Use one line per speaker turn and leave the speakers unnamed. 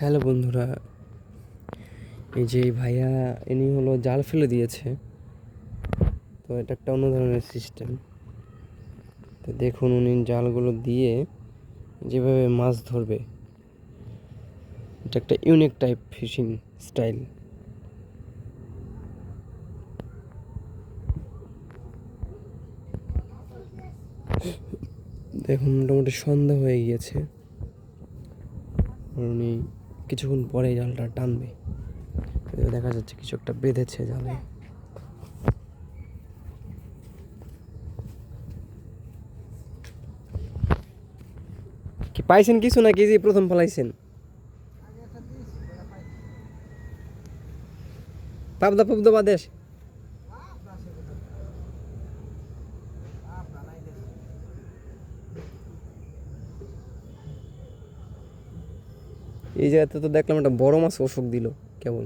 Hello বন্ধুরা, এই যে ভাইয়া ইনি হলো জাল ফেলে দিয়েছে। তো এটা একটা অন্য ধরনের সিস্টেম। তো দেখুন উনি জালগুলো দিয়ে যেভাবে মাছ ধরবে, এটা একটা ইউনিক টাইপ ফিশিং স্টাইল। দেখুন মোটামুটি সন্ধ্যা হয়ে গিয়েছে, উনি কিছুক্ষণ পরে জালটা টানবে। দেখা যাচ্ছে কিছু একটা বেঁধেছে জালে। কি পাইছেন কিছু নাকি যে প্রথম ফলাইছেন? পাবদা পাবদা বাদেশ এই জায়গাতে তো দেখলাম একটা বড় মাছ অসুখ দিল কেবল।